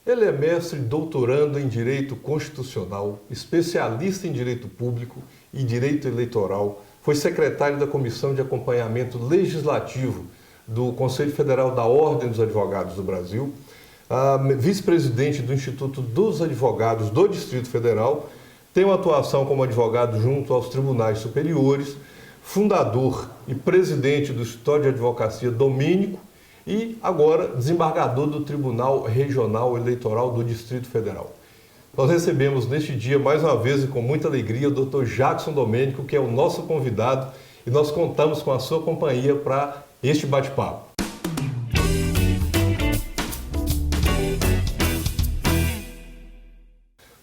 Ele é mestre e doutorando em Direito Constitucional, especialista em Direito Público e Direito Eleitoral, foi secretário da Comissão de Acompanhamento Legislativo do Conselho Federal da Ordem dos Advogados do Brasil, vice-presidente do Instituto dos Advogados do Distrito Federal, tem uma atuação como advogado junto aos tribunais superiores, fundador e presidente do Escritório de Advocacia Domínico e agora desembargador do Tribunal Regional Eleitoral do Distrito Federal. Nós recebemos neste dia, mais uma vez e com muita alegria, o Dr. Jackson Domênico, que é o nosso convidado, e nós contamos com a sua companhia para este bate-papo.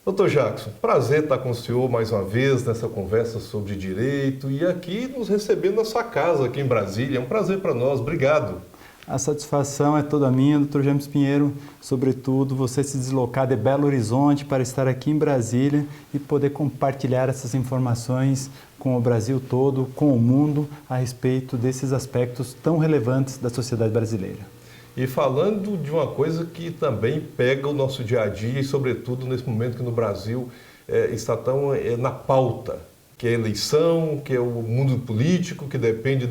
Dr. Jackson, prazer estar com o senhor mais uma vez nessa conversa sobre direito e aqui nos recebendo na sua casa aqui em Brasília. É um prazer para nós. Obrigado. A satisfação é toda minha, Dr. James Pinheiro, sobretudo você se deslocar de Belo Horizonte para estar aqui em Brasília e poder compartilhar essas informações com o Brasil todo, com o mundo, a respeito desses aspectos tão relevantes da sociedade brasileira. E falando de uma coisa que também pega o nosso dia a dia e sobretudo nesse momento que no Brasil está tão na pauta, que é a eleição, que é o mundo político, que depende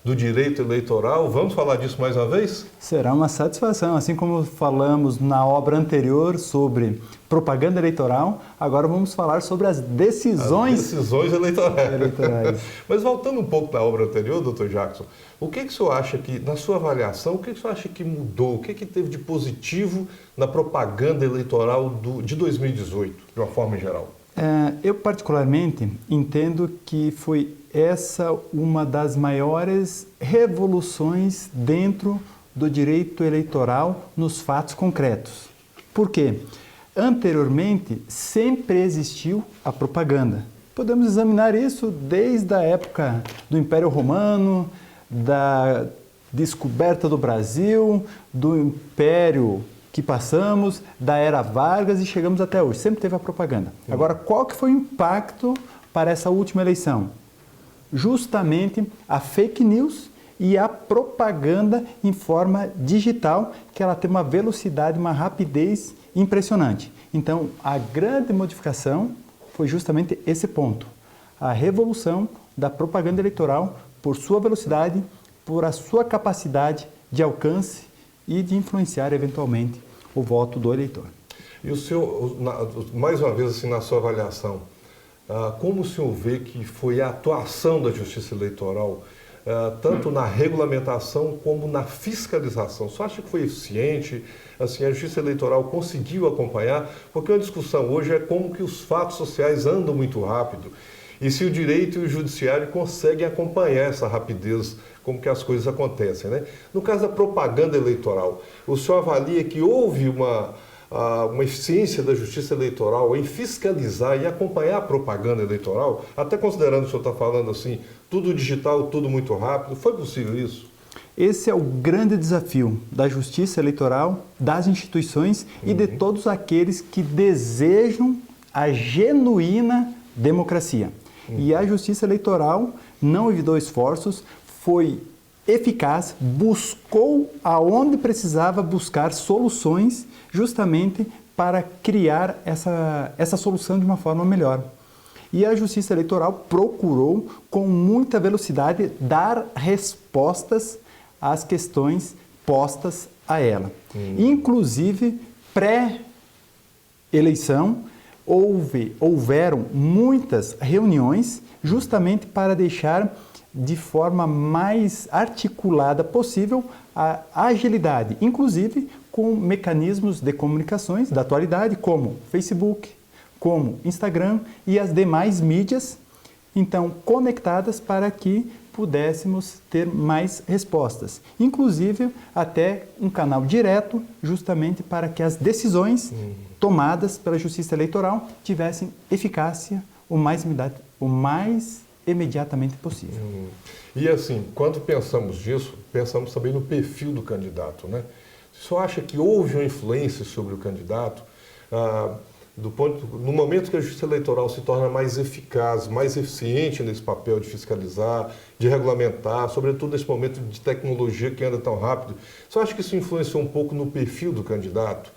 do direito eleitoral. Vamos falar disso mais uma vez? Será uma satisfação. Assim como falamos na obra anterior sobre propaganda eleitoral, agora vamos falar sobre as decisões eleitorais. Mas voltando um pouco da obra anterior, Dr. Jackson, o que o senhor acha que, na sua avaliação, o que o senhor acha que mudou? O que teve de positivo na propaganda eleitoral de 2018, de uma forma geral? Eu particularmente entendo que foi essa uma das maiores revoluções dentro do direito eleitoral nos fatos concretos. Por quê? Anteriormente sempre existiu a propaganda. Podemos examinar isso desde a época do Império Romano, da descoberta do Brasil, do Império que passamos, da era Vargas e chegamos até hoje. Sempre teve a propaganda. Agora, qual que foi o impacto para essa última eleição? Justamente a fake news e a propaganda em forma digital, que ela tem uma velocidade, uma rapidez impressionante. Então, a grande modificação foi justamente esse ponto. A revolução da propaganda eleitoral por sua velocidade, por a sua capacidade de alcance e de influenciar eventualmente o voto do eleitor. E o senhor, mais uma vez assim, na sua avaliação, como o senhor vê que foi a atuação da Justiça Eleitoral, tanto na regulamentação como na fiscalização? O senhor acha que foi eficiente? Assim, a Justiça Eleitoral conseguiu acompanhar? Porque a discussão hoje é como que os fatos sociais andam muito rápido e se o direito e o judiciário conseguem acompanhar essa rapidez, como que as coisas acontecem, né? No caso da propaganda eleitoral, o senhor avalia que houve uma eficiência da Justiça Eleitoral em fiscalizar e acompanhar a propaganda eleitoral, até considerando o senhor está falando assim, tudo digital, tudo muito rápido, foi possível isso? Esse é o grande desafio da Justiça Eleitoral, das instituições e de todos aqueles que desejam a genuína democracia. E a Justiça Eleitoral não evitou esforços, foi eficaz, buscou aonde precisava buscar soluções justamente para criar essa solução de uma forma melhor. E a Justiça Eleitoral procurou, com muita velocidade, dar respostas às questões postas a ela. Inclusive, pré-eleição, houveram muitas reuniões justamente para deixar de forma mais articulada possível a agilidade, inclusive com mecanismos de comunicações da atualidade, como Facebook, como Instagram e as demais mídias, então conectadas para que pudéssemos ter mais respostas, inclusive até um canal direto, justamente para que as decisões tomadas pela Justiça Eleitoral tivessem eficácia o mais imediatamente possível. E assim, quando pensamos nisso, pensamos também no perfil do candidato, né? O senhor acha que houve uma influência sobre o candidato? No momento que a Justiça Eleitoral se torna mais eficaz, mais eficiente nesse papel de fiscalizar, de regulamentar, sobretudo nesse momento de tecnologia que anda tão rápido, você acha que isso influenciou um pouco no perfil do candidato?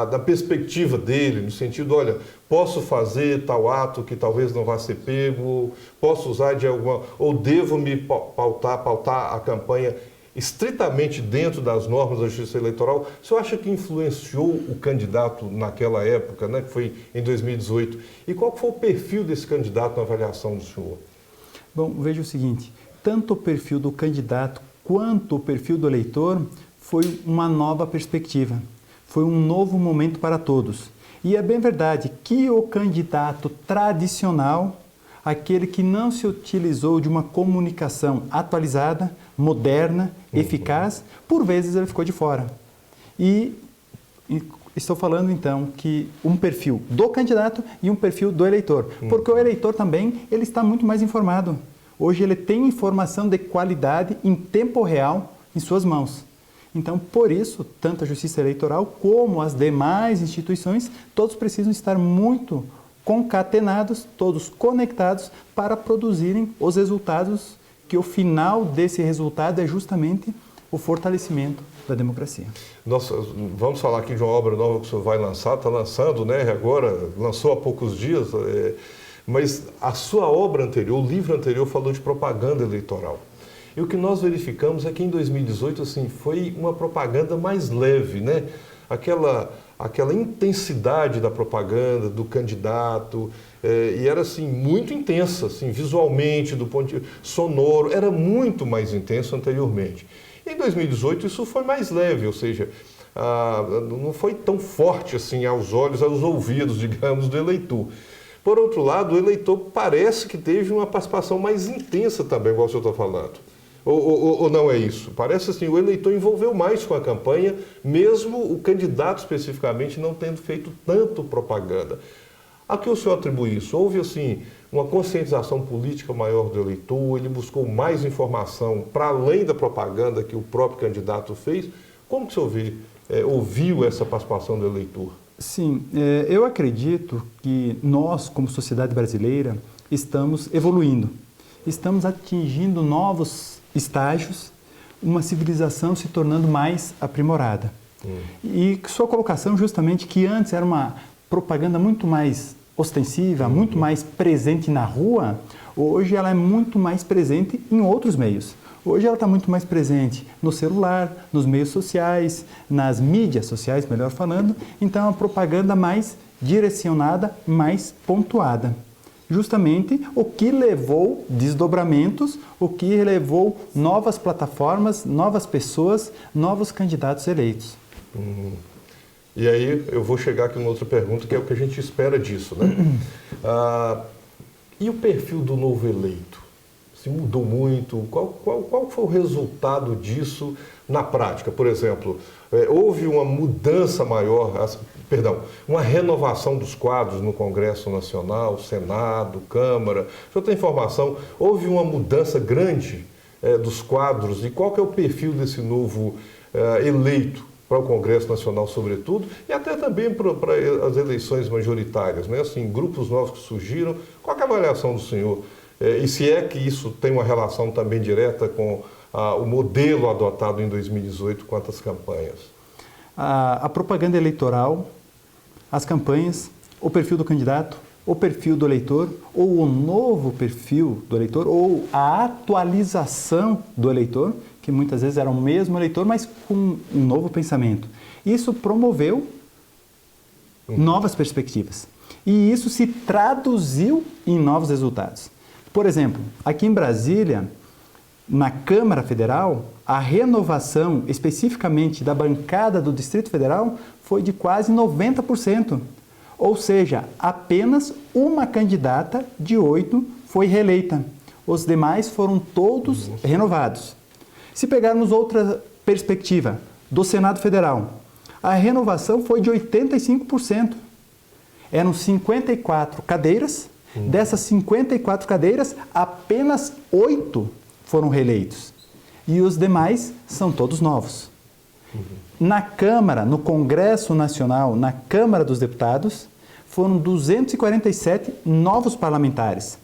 da perspectiva dele, no sentido, olha, posso fazer tal ato que talvez não vá ser pego, posso usar de alguma, ou devo me pautar a campanha estritamente dentro das normas da Justiça Eleitoral? O senhor acha que influenciou o candidato naquela época, né, que foi em 2018? E qual foi o perfil desse candidato na avaliação do senhor? Bom, veja o seguinte, tanto o perfil do candidato quanto o perfil do eleitor foi uma nova perspectiva, foi um novo momento para todos. E é bem verdade que o candidato tradicional, aquele que não se utilizou de uma comunicação atualizada, moderna, eficaz, por vezes ele ficou de fora. E estou falando então que um perfil do candidato e um perfil do eleitor, porque o eleitor também ele está muito mais informado. Hoje ele tem informação de qualidade em tempo real em suas mãos. Então, por isso, tanto a Justiça Eleitoral como as demais instituições, todos precisam estar muito concatenados, todos conectados para produzirem os resultados, que o final desse resultado é justamente o fortalecimento da democracia. Nossa, vamos falar aqui de uma obra nova que o senhor vai lançar, está lançando, né? Agora, lançou há poucos dias, mas a sua obra anterior, o livro anterior, falou de propaganda eleitoral. E o que nós verificamos é que em 2018, assim, foi uma propaganda mais leve, né? Aquela intensidade da propaganda, do candidato, e era, assim, muito intensa, assim, visualmente, do ponto de sonoro, era muito mais intenso anteriormente. Em 2018, isso foi mais leve, ou seja, não foi tão forte, assim, aos olhos, aos ouvidos, digamos, do eleitor. Por outro lado, o eleitor parece que teve uma participação mais intensa também, igual o senhor está falando. Ou não é isso? Parece assim, o eleitor envolveu mais com a campanha, mesmo o candidato especificamente não tendo feito tanto propaganda. A que o senhor atribui isso? Houve assim uma conscientização política maior do eleitor, ele buscou mais informação para além da propaganda que o próprio candidato fez. Como que o senhor ouviu essa participação do eleitor? Sim, eu acredito que nós, como sociedade brasileira, estamos evoluindo, estamos atingindo novos estágios, uma civilização se tornando mais aprimorada. E sua colocação justamente que antes era uma propaganda muito mais ostensiva, muito mais presente na rua, hoje ela é muito mais presente em outros meios. Hoje ela está muito mais presente no celular, nos meios sociais, nas mídias sociais, melhor falando. Então é uma propaganda mais direcionada, mais pontuada. Justamente o que levou desdobramentos, o que levou novas plataformas, novas pessoas, novos candidatos eleitos. E aí eu vou chegar aqui numa outra pergunta, que é o que a gente espera disso, né? E o perfil do novo eleito? Se mudou muito? Qual foi o resultado disso na prática? Por exemplo, houve uma mudança maior, uma renovação dos quadros no Congresso Nacional, Senado, Câmara. O senhor tem informação? Houve uma mudança grande dos quadros? E qual que é o perfil desse novo eleito para o Congresso Nacional, sobretudo, e até também para as eleições majoritárias, né? Assim, grupos novos que surgiram. Qual que é a avaliação do senhor? E se é que isso tem uma relação também direta com o modelo adotado em 2018 quanto às campanhas? A propaganda eleitoral, as campanhas, o perfil do candidato, o perfil do eleitor, ou o novo perfil do eleitor, ou a atualização do eleitor, que muitas vezes era o mesmo eleitor, mas com um novo pensamento. Isso promoveu novas perspectivas. E isso se traduziu em novos resultados. Por exemplo, aqui em Brasília, na Câmara Federal, a renovação especificamente da bancada do Distrito Federal foi de quase 90%. Ou seja, apenas uma candidata de 8 foi reeleita. Os demais foram todos renovados. Se pegarmos outra perspectiva do Senado Federal, a renovação foi de 85%. Eram 54 cadeiras. Dessas 54 cadeiras, apenas 8 foram reeleitos. E os demais são todos novos. Na Câmara, no Congresso Nacional, na Câmara dos Deputados, foram 247 novos parlamentares.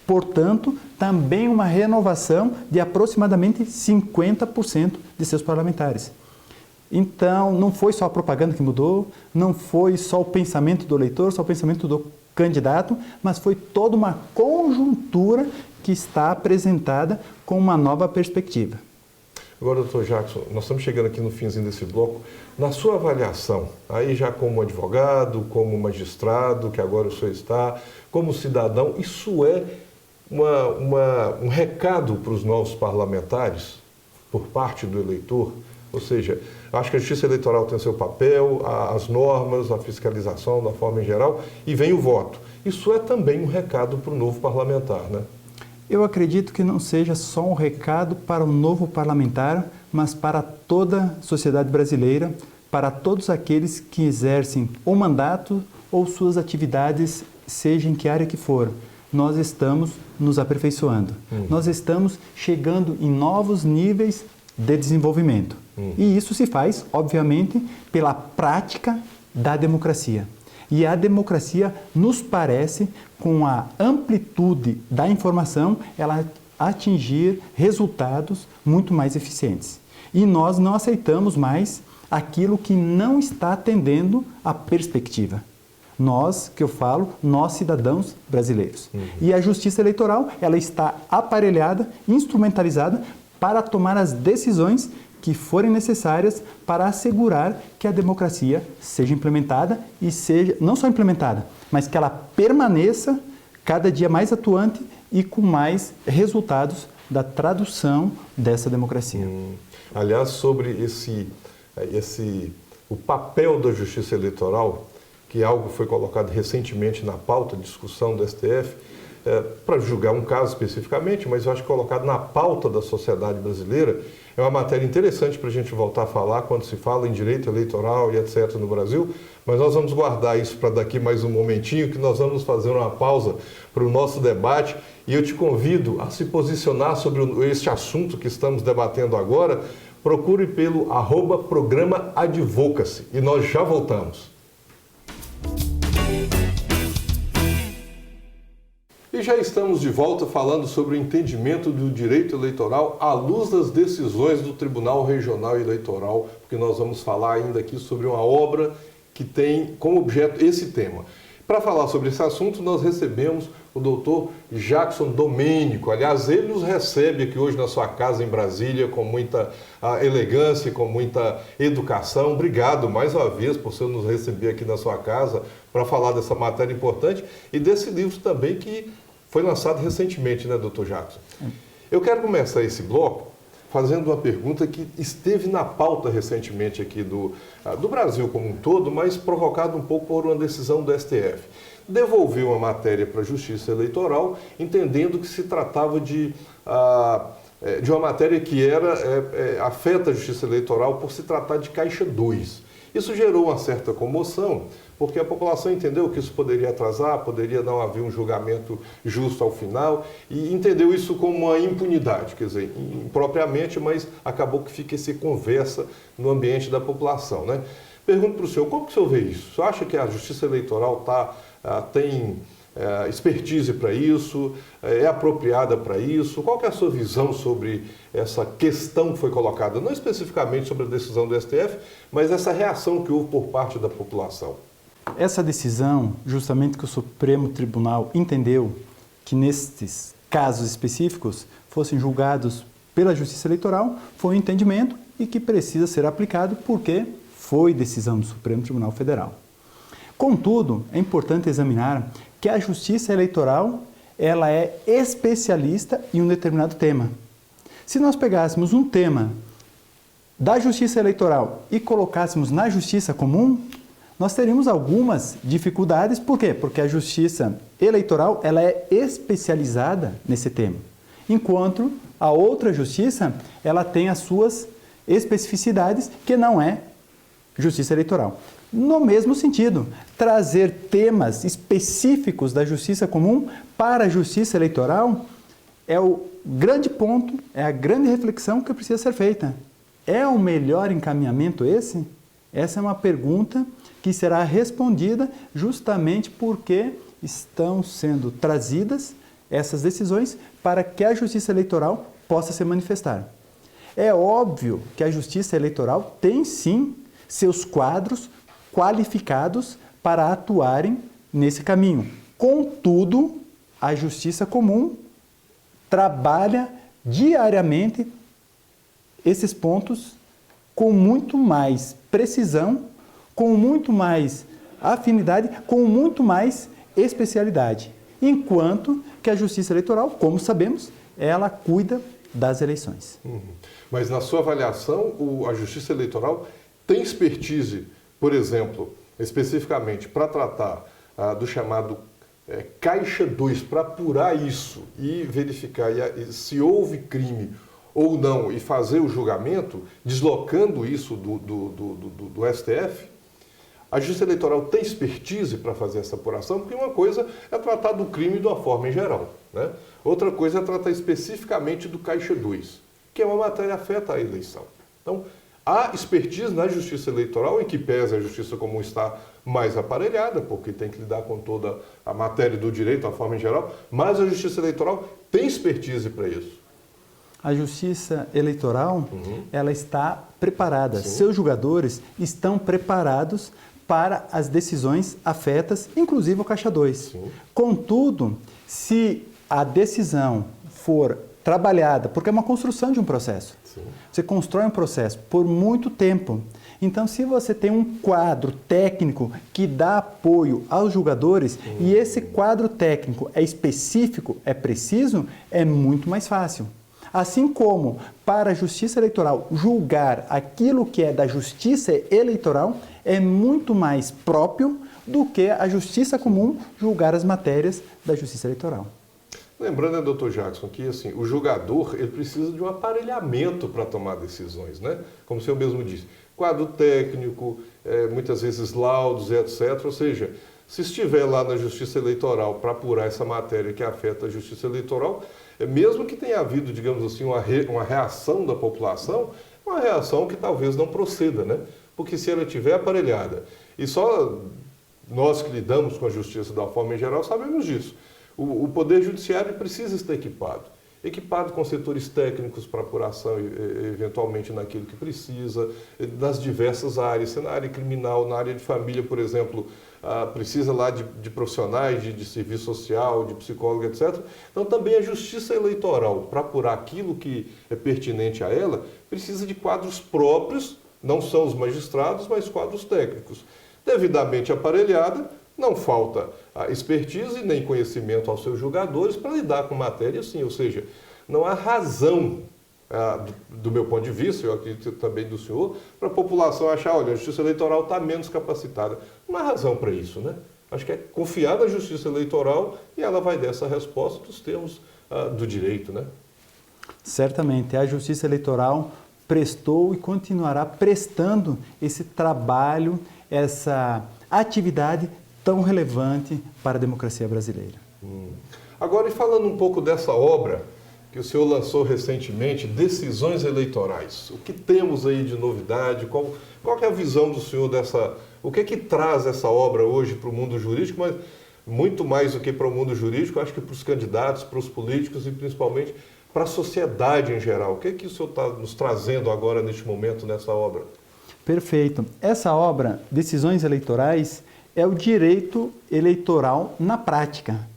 Portanto, também uma renovação de aproximadamente 50% de seus parlamentares. Então, não foi só a propaganda que mudou, não foi só o pensamento do eleitor, só o pensamento do candidato, mas foi toda uma conjuntura que está apresentada com uma nova perspectiva. Agora, doutor Jackson, nós estamos chegando aqui no finzinho desse bloco. Na sua avaliação, aí já como advogado, como magistrado, que agora o senhor está, como cidadão, isso é um recado para os novos parlamentares por parte do eleitor? Ou seja, acho que a Justiça Eleitoral tem seu papel, as normas, a fiscalização da forma em geral, e vem o voto. Isso é também um recado para o novo parlamentar, né? Eu acredito que não seja só um recado para o novo parlamentar, mas para toda a sociedade brasileira, para todos aqueles que exercem o mandato ou suas atividades, seja em que área que for. Nós estamos nos aperfeiçoando. Nós estamos chegando em novos níveis de desenvolvimento. E isso se faz, obviamente, pela prática da democracia. E a democracia, nos parece, com a amplitude da informação, ela atingir resultados muito mais eficientes. E nós não aceitamos mais aquilo que não está atendendo à perspectiva. Nós, que eu falo, nós cidadãos brasileiros. E a Justiça Eleitoral, ela está aparelhada, instrumentalizada para tomar as decisões que forem necessárias para assegurar que a democracia seja implementada e seja, não só implementada, mas que ela permaneça cada dia mais atuante e com mais resultados da tradução dessa democracia. Aliás, sobre o papel da Justiça Eleitoral, que algo foi colocado recentemente na pauta de discussão do STF, para julgar um caso especificamente, mas eu acho que colocado na pauta da sociedade brasileira, é uma matéria interessante para a gente voltar a falar quando se fala em direito eleitoral e etc. no Brasil, mas nós vamos guardar isso para daqui mais um momentinho, que nós vamos fazer uma pausa para o nosso debate e eu te convido a se posicionar sobre este assunto que estamos debatendo agora. Procure pelo @programa Advocacy e nós já voltamos. E já estamos de volta falando sobre o entendimento do direito eleitoral à luz das decisões do Tribunal Regional Eleitoral, porque nós vamos falar ainda aqui sobre uma obra que tem como objeto esse tema. Para falar sobre esse assunto, nós recebemos o doutor Jackson Domênico. Aliás, ele nos recebe aqui hoje na sua casa em Brasília com muita elegância e com muita educação. Obrigado mais uma vez por você nos receber aqui na sua casa para falar dessa matéria importante e desse livro também que foi lançado recentemente, né, doutor Jackson? Eu quero começar esse bloco fazendo uma pergunta que esteve na pauta recentemente aqui do Brasil como um todo, mas provocado um pouco por uma decisão do STF. Devolveu a matéria para a Justiça Eleitoral, entendendo que se tratava de uma matéria que afeta a Justiça Eleitoral por se tratar de Caixa 2. Isso gerou uma certa comoção, porque a população entendeu que isso poderia atrasar, poderia não haver um julgamento justo ao final, e entendeu isso como uma impunidade, quer dizer, impropriamente, mas acabou que fica essa conversa no ambiente da população, né? Pergunto para o senhor, como que o senhor vê isso? O senhor acha que a Justiça Eleitoral tem expertise para isso, é apropriada para isso? Qual que é a sua visão sobre essa questão que foi colocada, não especificamente sobre a decisão do STF, mas essa reação que houve por parte da população? Essa decisão, justamente que o Supremo Tribunal entendeu que nestes casos específicos fossem julgados pela Justiça Eleitoral, foi um entendimento e que precisa ser aplicado porque foi decisão do Supremo Tribunal Federal. Contudo, é importante examinar que a Justiça Eleitoral ela é especialista em um determinado tema. Se nós pegássemos um tema da Justiça Eleitoral e colocássemos na Justiça Comum, nós teríamos algumas dificuldades. Por quê? Porque a Justiça Eleitoral ela é especializada nesse tema, enquanto a outra justiça ela tem as suas especificidades, que não é Justiça Eleitoral. No mesmo sentido, trazer temas específicos da Justiça Comum para a Justiça Eleitoral é o grande ponto, é a grande reflexão que precisa ser feita. É o melhor encaminhamento esse? Essa é uma pergunta que será respondida justamente porque estão sendo trazidas essas decisões para que a Justiça Eleitoral possa se manifestar. É óbvio que a Justiça Eleitoral tem sim seus quadros qualificados para atuarem nesse caminho. Contudo, a Justiça Comum trabalha diariamente esses pontos com muito mais precisão, com muito mais afinidade, com muito mais especialidade. Enquanto que a Justiça Eleitoral, como sabemos, ela cuida das eleições. Mas na sua avaliação, a Justiça Eleitoral tem expertise, por exemplo, especificamente para tratar do chamado Caixa 2, para apurar isso e verificar se houve crime ou não e fazer o julgamento, deslocando isso do STF? A Justiça Eleitoral tem expertise para fazer essa apuração, porque uma coisa é tratar do crime de uma forma em geral, né? Outra coisa é tratar especificamente do Caixa 2, que é uma matéria que afeta a eleição. Então, há expertise na Justiça Eleitoral, em que pese a Justiça Comum está mais aparelhada, porque tem que lidar com toda a matéria do direito, a forma em geral, mas a Justiça Eleitoral tem expertise para isso. A Justiça Eleitoral, ela está preparada. Sim. Seus julgadores estão preparados para as decisões afetas, inclusive o Caixa 2. Sim. Contudo, se a decisão for trabalhada, porque é uma construção de um processo. Sim. Você constrói um processo por muito tempo. Então, se você tem um quadro técnico que dá apoio aos julgadores e esse quadro técnico é específico, é preciso, é muito mais fácil. Assim como para a Justiça Eleitoral julgar aquilo que é da Justiça Eleitoral é muito mais próprio do que a Justiça Comum julgar as matérias da Justiça Eleitoral. Lembrando, né, doutor Jackson, que assim, o julgador ele precisa de um aparelhamento para tomar decisões, né? Como o senhor mesmo disse, quadro técnico, muitas vezes laudos, etc. Ou seja, se estiver lá na Justiça Eleitoral para apurar essa matéria que afeta a Justiça Eleitoral, mesmo que tenha havido, digamos assim, uma reação da população, uma reação que talvez não proceda, né? Porque se ela estiver aparelhada, e só nós que lidamos com a justiça da forma em geral sabemos disso, o Poder Judiciário precisa estar equipado com setores técnicos para apuração, eventualmente naquilo que precisa, nas diversas áreas, na área criminal, na área de família, por exemplo, precisa lá de profissionais de serviço social, de psicólogo, etc. Então também a Justiça Eleitoral, para apurar aquilo que é pertinente a ela, precisa de quadros próprios, não são os magistrados, mas quadros técnicos. Devidamente aparelhada, não falta expertise nem conhecimento aos seus julgadores para lidar com matéria assim, ou seja, não há razão, do meu ponto de vista, eu acredito também do senhor, para a população achar, olha, a Justiça Eleitoral está menos capacitada. Não há razão para isso, né? Acho que é confiar na Justiça Eleitoral e ela vai dar essa resposta dos termos do direito, né? Certamente, a Justiça Eleitoral prestou e continuará prestando esse trabalho, essa atividade tão relevante para a democracia brasileira. Agora, e falando um pouco dessa obra que o senhor lançou recentemente, Decisões Eleitorais, o que temos aí de novidade? Qual que é a visão do senhor dessa... O que é que traz essa obra hoje para o mundo jurídico, mas muito mais do que para o mundo jurídico, acho que para os candidatos, para os políticos e principalmente para a sociedade em geral? O que é que o senhor está nos trazendo agora, neste momento, nessa obra? Perfeito. Essa obra, Decisões Eleitorais, é o direito eleitoral na prática,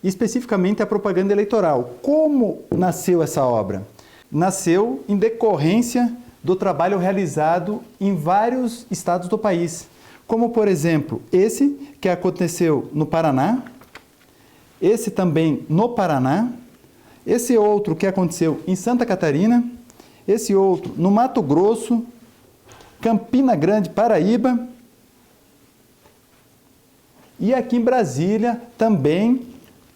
especificamente a propaganda eleitoral. Como nasceu essa obra? Nasceu em decorrência do trabalho realizado em vários estados do país, como, por exemplo, esse que aconteceu no Paraná, esse também no Paraná, esse outro que aconteceu em Santa Catarina, esse outro no Mato Grosso, Campina Grande, Paraíba, e aqui em Brasília também,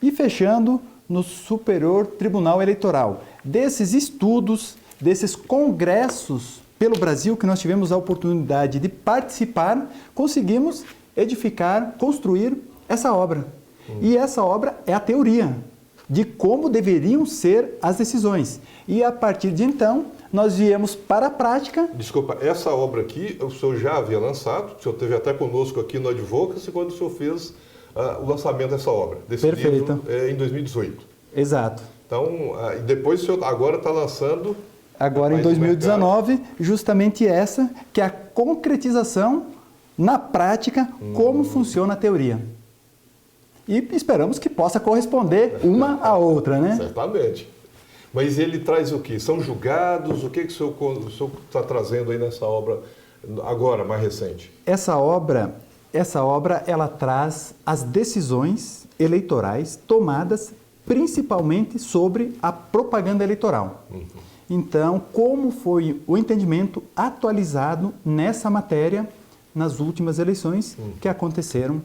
e fechando no Superior Tribunal Eleitoral. Desses estudos, desses congressos pelo Brasil que nós tivemos a oportunidade de participar, conseguimos edificar, construir essa obra. E essa obra é a teoria de como deveriam ser as decisões. E a partir de então, nós viemos para a prática. Desculpa, essa obra aqui o senhor já havia lançado, o senhor esteve até conosco aqui no Advocacy quando o senhor fez o lançamento dessa obra, desse livro, em 2018. Exato. Então, e depois o senhor agora está lançando... agora em 2019, justamente essa, que é a concretização na prática, como funciona a teoria. E esperamos que possa corresponder uma à outra, né? Certamente. Mas ele traz o quê? São julgados? O que o senhor está trazendo aí nessa obra agora, mais recente? Essa obra, ela traz as decisões eleitorais tomadas principalmente sobre a propaganda eleitoral. Então, como foi o entendimento atualizado nessa matéria nas últimas eleições que aconteceram,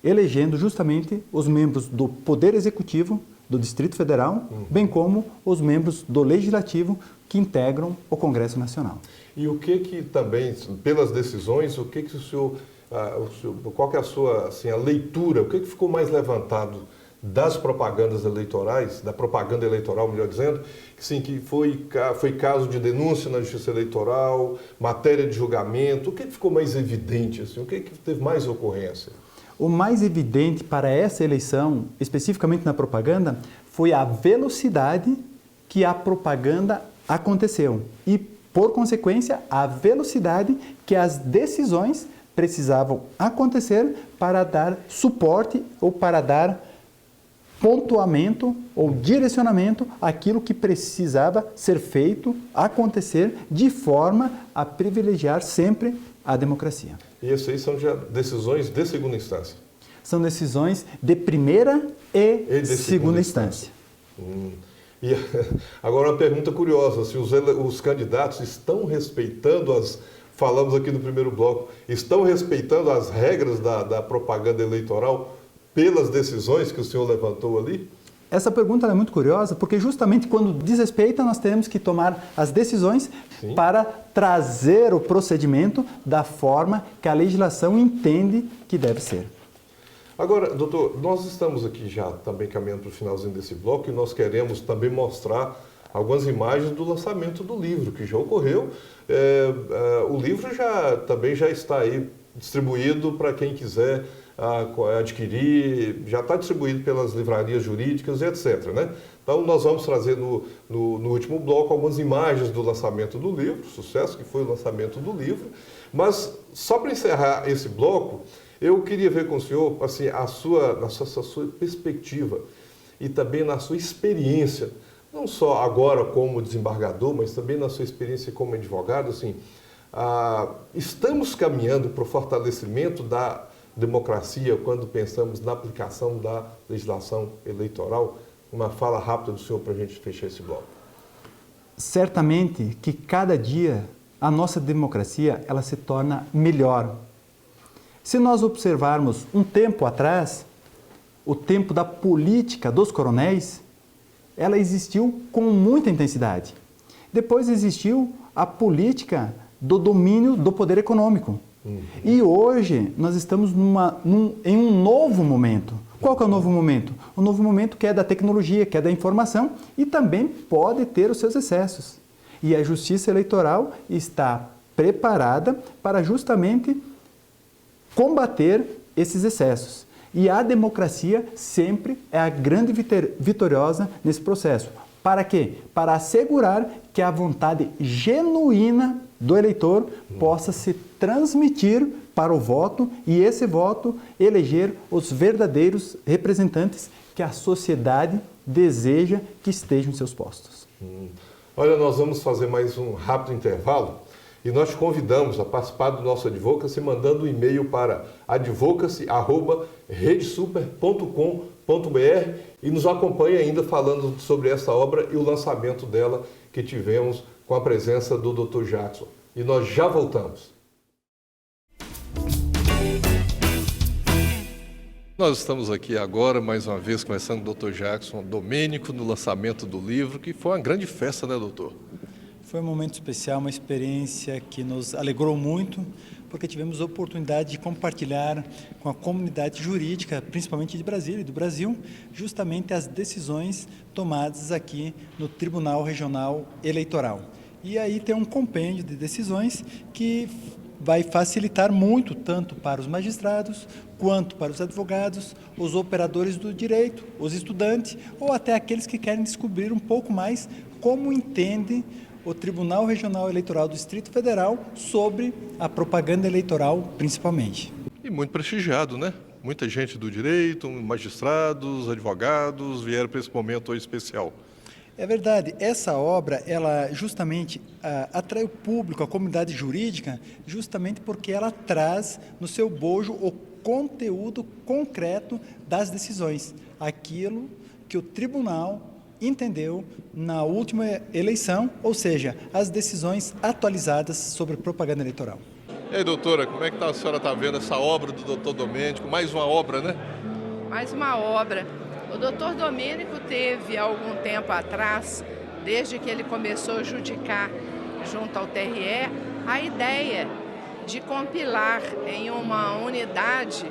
elegendo justamente os membros do Poder Executivo do Distrito Federal, bem como os membros do Legislativo que integram o Congresso Nacional. E o que também, pelas decisões, o senhor, qual que é a sua assim, a leitura, o que ficou mais levantado das propagandas eleitorais, da propaganda eleitoral, melhor dizendo, que foi caso de denúncia na Justiça Eleitoral, matéria de julgamento, o que ficou mais evidente, assim, o que teve mais ocorrência? O mais evidente para essa eleição, especificamente na propaganda, foi a velocidade que a propaganda aconteceu e, por consequência, a velocidade que as decisões precisavam acontecer para dar suporte ou para dar pontuamento ou direcionamento àquilo que precisava ser feito, acontecer, de forma a privilegiar sempre a democracia. E isso aí são já decisões de segunda instância? São decisões de primeira e de segunda instância. E agora uma pergunta curiosa, se os candidatos estão respeitando falamos aqui no primeiro bloco, estão respeitando as regras da propaganda eleitoral pelas decisões que o senhor levantou ali? Essa pergunta é muito curiosa, porque justamente quando desrespeita, nós temos que tomar as decisões para trazer o procedimento da forma que a legislação entende que deve ser. Agora, doutor, nós estamos aqui já também caminhando para o finalzinho desse bloco e nós queremos também mostrar algumas imagens do lançamento do livro, que já ocorreu. O livro também já está aí distribuído para quem quiser adquirir, já está distribuído pelas livrarias jurídicas e etc. Né? Então nós vamos trazer no último bloco algumas imagens do lançamento do livro, sucesso que foi o lançamento do livro, mas só para encerrar esse bloco, eu queria ver com o senhor assim, a sua perspectiva e também na sua experiência, não só agora como desembargador, mas também na sua experiência como advogado, assim, estamos caminhando para o fortalecimento da democracia quando pensamos na aplicação da legislação eleitoral? Uma fala rápida do senhor para a gente fechar esse bloco. Certamente que cada dia a nossa democracia ela se torna melhor. Se nós observarmos um tempo atrás, o tempo da política dos coronéis, ela existiu com muita intensidade. Depois existiu a política do domínio do poder econômico. E hoje nós estamos em um novo momento. Qual que é o novo momento? O novo momento que é da tecnologia, que é da informação e também pode ter os seus excessos. E a Justiça Eleitoral está preparada para justamente combater esses excessos. E a democracia sempre é a grande vitoriosa nesse processo. Para quê? Para assegurar que a vontade genuína do eleitor possa se transmitir para o voto e esse voto eleger os verdadeiros representantes que a sociedade deseja que estejam em seus postos. Olha, nós vamos fazer mais um rápido intervalo e nós te convidamos a participar do nosso Advocacy mandando um e-mail para advocacy@redesuper.com.br e nos acompanhe ainda falando sobre essa obra e o lançamento dela que tivemos com a presença do Dr. Jackson. E nós já voltamos. Nós estamos aqui agora, mais uma vez, conversando com o Dr. Jackson Domênico no lançamento do livro, que foi uma grande festa, né, doutor? Foi um momento especial, uma experiência que nos alegrou muito, porque tivemos a oportunidade de compartilhar com a comunidade jurídica, principalmente de Brasília e do Brasil, justamente as decisões tomadas aqui no Tribunal Regional Eleitoral. E aí tem um compêndio de decisões que vai facilitar muito, tanto para os magistrados, quanto para os advogados, os operadores do direito, os estudantes, ou até aqueles que querem descobrir um pouco mais como entende o Tribunal Regional Eleitoral do Distrito Federal sobre a propaganda eleitoral, principalmente. E muito prestigiado, né? Muita gente do direito, magistrados, advogados vieram para esse momento especial. É verdade, essa obra, ela justamente atrai o público, a comunidade jurídica, justamente porque ela traz no seu bojo o conteúdo concreto das decisões, aquilo que o tribunal entendeu na última eleição, ou seja, as decisões atualizadas sobre propaganda eleitoral. E aí, doutora, como é que a senhora está vendo essa obra do doutor Domênico? Mais uma obra, né? Mais uma obra. O doutor Domênico teve, há algum tempo atrás, desde que ele começou a judicar junto ao TRE, a ideia de compilar em uma unidade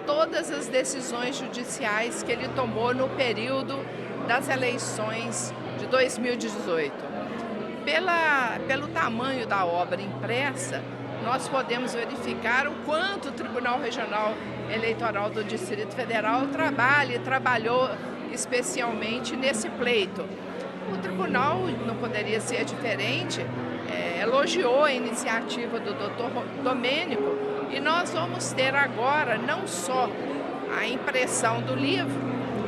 todas as decisões judiciais que ele tomou no período das eleições de 2018. Pelo tamanho da obra impressa, nós podemos verificar o quanto o Tribunal Regional Eleitoral do Distrito Federal trabalhou especialmente nesse pleito. O tribunal, não poderia ser diferente, elogiou a iniciativa do doutor Domênico e nós vamos ter agora não só a impressão do livro,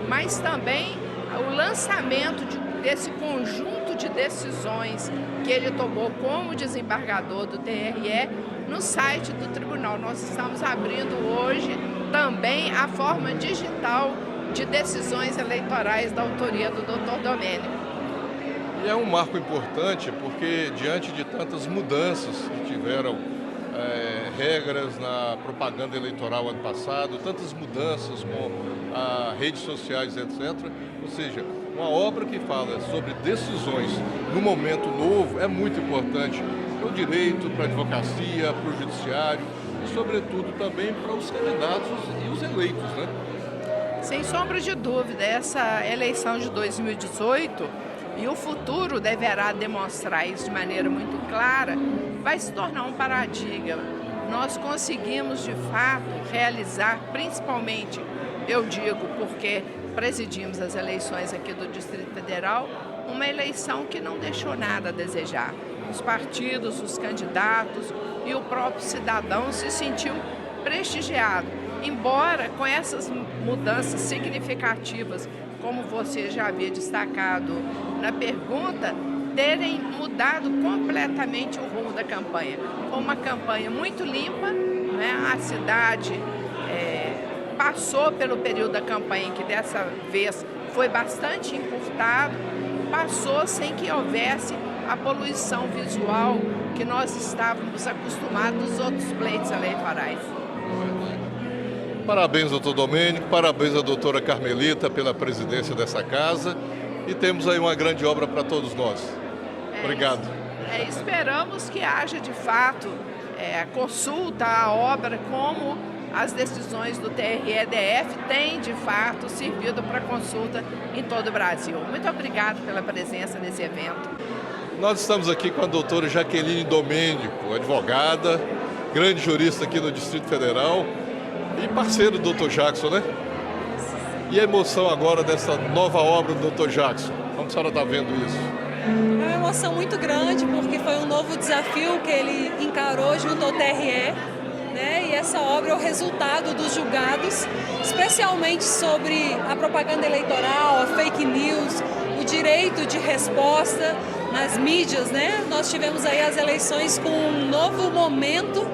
mas também o lançamento desse conjunto de decisões que ele tomou como desembargador do TRE no site do tribunal. Nós estamos abrindo hoje também a forma digital de decisões eleitorais da autoria do doutor Domênico. E é um marco importante porque, diante de tantas mudanças que tiveram regras na propaganda eleitoral ano passado, tantas mudanças com redes sociais, etc., ou seja, uma obra que fala sobre decisões no momento novo é muito importante para o direito, para a advocacia, para o judiciário e, sobretudo, também para os candidatos e os eleitos, né? Sem sombra de dúvida, essa eleição de 2018, e o futuro deverá demonstrar isso de maneira muito clara, vai se tornar um paradigma. Nós conseguimos, de fato, realizar, principalmente, eu digo porque presidimos as eleições aqui do Distrito Federal, uma eleição que não deixou nada a desejar. Os partidos, os candidatos e o próprio cidadão se sentiu prestigiado. Embora com essas mudanças significativas, como você já havia destacado na pergunta, terem mudado completamente o rumo da campanha. Foi uma campanha muito limpa, né? A cidade passou pelo período da campanha, que dessa vez foi bastante encurtado, passou sem que houvesse a poluição visual que nós estávamos acostumados nos outros pleitos eleitorais. Parabéns, doutor Domênico, parabéns à doutora Carmelita pela presidência dessa casa e temos aí uma grande obra para todos nós. Obrigado. Esperamos que haja, de fato, consulta à obra, como as decisões do TRE-DF têm, de fato, servido para consulta em todo o Brasil. Muito obrigado pela presença nesse evento. Nós estamos aqui com a doutora Jaqueline Domênico, advogada, grande jurista aqui no Distrito Federal e parceiro do Dr. Jackson, né? E a emoção agora dessa nova obra do Dr. Jackson? Como a senhora está vendo isso? É uma emoção muito grande, porque foi um novo desafio que ele encarou junto ao TRE, né? E essa obra é o resultado dos julgados, especialmente sobre a propaganda eleitoral, a fake news, o direito de resposta nas mídias, né? Nós tivemos aí as eleições com um novo momento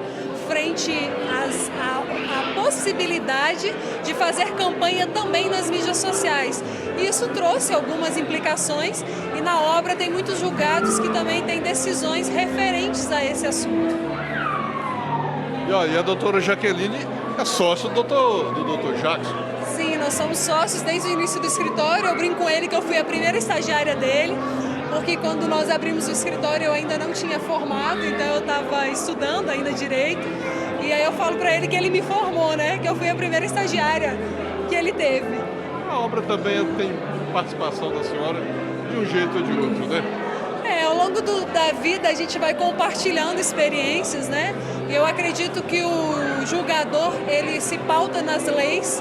frente à possibilidade de fazer campanha também nas mídias sociais. Isso trouxe algumas implicações e na obra tem muitos julgados que também têm decisões referentes a esse assunto. E a doutora Jaqueline é sócia do doutor Jackson. Sim, nós somos sócios desde o início do escritório. Eu brinco com ele que eu fui a primeira estagiária dele, porque quando nós abrimos o escritório eu ainda não tinha formado, então eu estava estudando ainda direito. E aí eu falo para ele que ele me formou, né? Que eu fui a primeira estagiária que ele teve. A obra também tem participação da senhora de um jeito ou de outro, né? Ao longo da vida a gente vai compartilhando experiências, né? E eu acredito que o julgador, ele se pauta nas leis,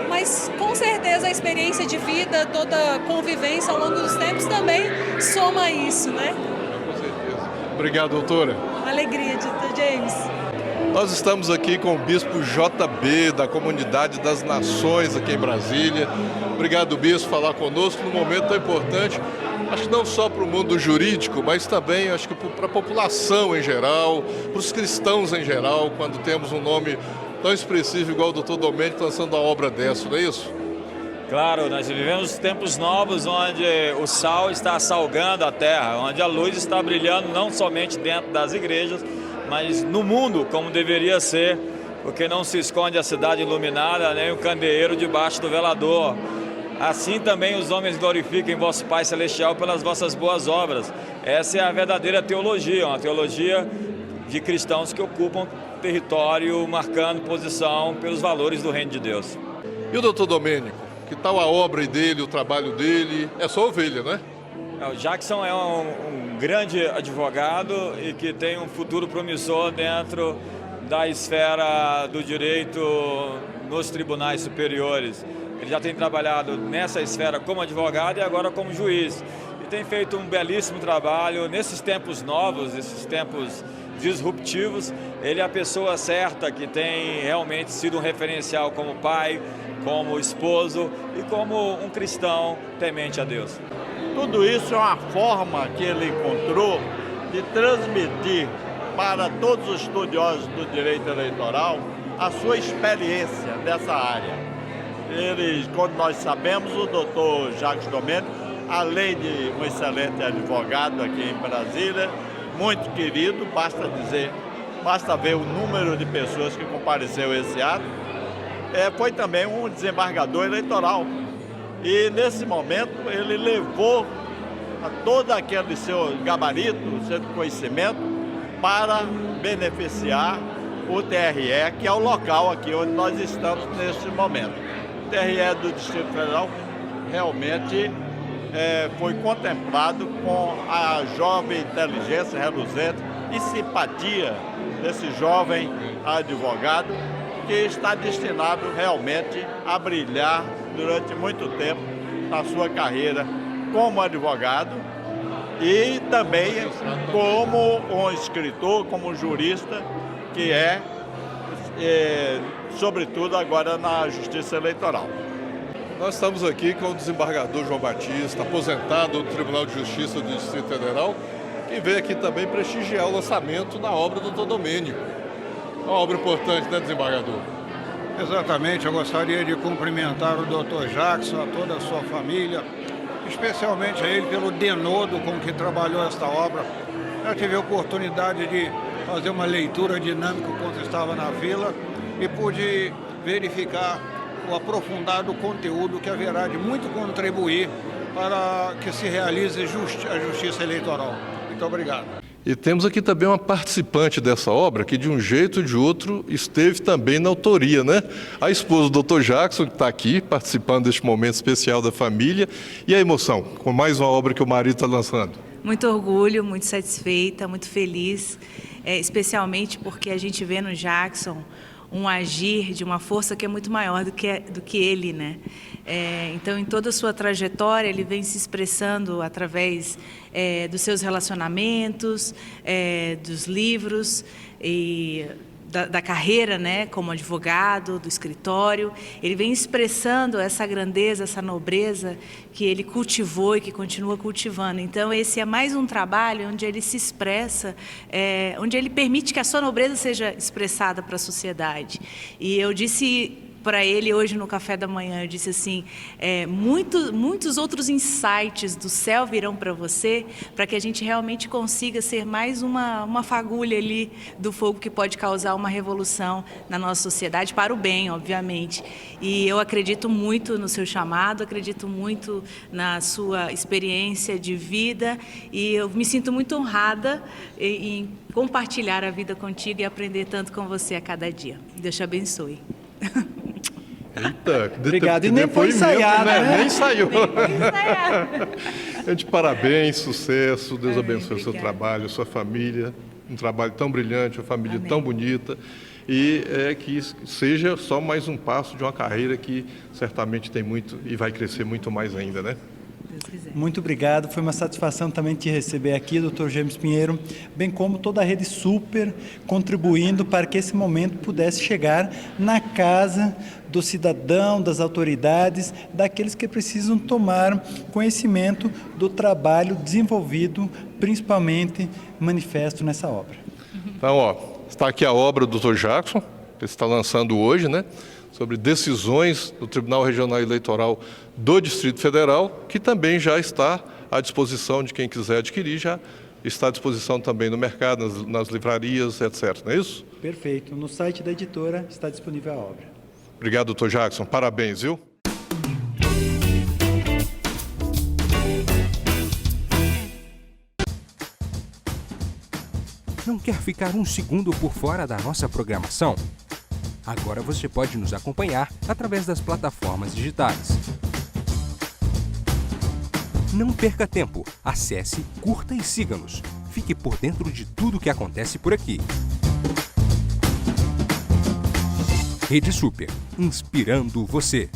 mas com certeza a experiência de vida, toda a convivência ao longo dos tempos também soma isso, né? Com certeza. Obrigado, doutora. Uma alegria, Dr. James. Nós estamos aqui com o Bispo JB, da Comunidade das Nações aqui em Brasília. Obrigado, Bispo, por falar conosco num momento tão importante, acho que não só para o mundo jurídico, mas também acho que para a população em geral, para os cristãos em geral, quando temos um nome tão expressivo igual o doutor Domênico lançando uma obra dessa, não é isso? Claro, nós vivemos tempos novos onde o sal está salgando a terra, onde a luz está brilhando não somente dentro das igrejas, mas no mundo como deveria ser, porque não se esconde a cidade iluminada, nem o candeeiro debaixo do velador. Assim também os homens glorifiquem vosso Pai Celestial pelas vossas boas obras. Essa é a verdadeira teologia, uma teologia de cristãos que ocupam território, marcando posição pelos valores do reino de Deus. E o doutor Domênico? Que tal a obra dele, o trabalho dele? É só ovelha, né? O Jackson é um grande advogado e que tem um futuro promissor dentro da esfera do direito nos tribunais superiores. Ele já tem trabalhado nessa esfera como advogado e agora como juiz. E tem feito um belíssimo trabalho nesses tempos novos, esses tempos disruptivos. Ele é a pessoa certa que tem realmente sido um referencial como pai, como esposo e como um cristão temente a Deus. Tudo isso é uma forma que ele encontrou de transmitir para todos os estudiosos do direito eleitoral a sua experiência dessa área. Quando nós sabemos, o doutor Jacques Domênico, além de um excelente advogado aqui em Brasília, muito querido, basta ver o número de pessoas que compareceu a esse ato, foi também um desembargador eleitoral. E nesse momento ele levou a todo aquele seu gabarito, seu conhecimento, para beneficiar o TRE, que é o local aqui onde nós estamos neste momento. O TRE do Distrito Federal realmente foi contemplado com a jovem inteligência reluzente e simpatia desse jovem advogado, que está destinado realmente a brilhar durante muito tempo na sua carreira como advogado e também como um escritor, como um jurista, que sobretudo agora na Justiça Eleitoral. Nós estamos aqui com o desembargador João Batista, aposentado do Tribunal de Justiça do Distrito Federal, que veio aqui também prestigiar o lançamento da obra do doutor Domênico. Uma obra importante, né, desembargador? Exatamente, eu gostaria de cumprimentar o Dr. Jackson, a toda a sua família, especialmente a ele pelo denodo com que trabalhou esta obra. Eu tive a oportunidade de fazer uma leitura dinâmica enquanto estava na fila e pude verificar o aprofundado conteúdo que haverá de muito contribuir para que se realize a justiça eleitoral. Muito obrigado. E temos aqui também uma participante dessa obra que, de um jeito ou de outro, esteve também na autoria, né? A esposa do Dr. Jackson, que está aqui participando deste momento especial da família. E a emoção, com mais uma obra que o marido está lançando? Muito orgulho, muito satisfeita, muito feliz, especialmente porque a gente vê no Jackson um agir de uma força que é muito maior do que ele, né? Então, em toda a sua trajetória, ele vem se expressando através dos seus relacionamentos, dos livros e da carreira, né, como advogado, do escritório. Ele vem expressando essa grandeza, essa nobreza que ele cultivou e que continua cultivando. Então, esse é mais um trabalho onde ele se expressa, onde ele permite que a sua nobreza seja expressada para a sociedade. E eu disse para ele hoje no café da manhã, eu disse assim, muitos outros insights do céu virão para você, para que a gente realmente consiga ser mais uma fagulha ali do fogo que pode causar uma revolução na nossa sociedade, para o bem, obviamente. E eu acredito muito no seu chamado, acredito muito na sua experiência de vida, e eu me sinto muito honrada em compartilhar a vida contigo e aprender tanto com você a cada dia. Deus te abençoe. Eita, obrigado. E nem foi ensaiado, né? Nem ensaiou. Gente, parabéns, sucesso, Deus abençoe o seu trabalho, a sua família, um trabalho tão brilhante, uma família tão bonita, e que seja só mais um passo de uma carreira que certamente tem muito e vai crescer muito mais ainda, né? Deus quiser. Muito obrigado, foi uma satisfação também te receber aqui, Dr. James Pinheiro, bem como toda a Rede Super, contribuindo para que esse momento pudesse chegar na casa do cidadão, das autoridades, daqueles que precisam tomar conhecimento do trabalho desenvolvido, principalmente manifesto nessa obra. Então, está aqui a obra do Dr. Jackson, que está lançando hoje, né? Sobre decisões do Tribunal Regional Eleitoral do Distrito Federal, que também já está à disposição de quem quiser adquirir, já está à disposição também no mercado, nas livrarias, etc. Não é isso? Perfeito. No site da editora está disponível a obra. Obrigado, Dr. Jackson. Parabéns, viu? Não quer ficar um segundo por fora da nossa programação? Agora você pode nos acompanhar através das plataformas digitais. Não perca tempo. Acesse, curta e siga-nos. Fique por dentro de tudo o que acontece por aqui. Rede Super, inspirando você.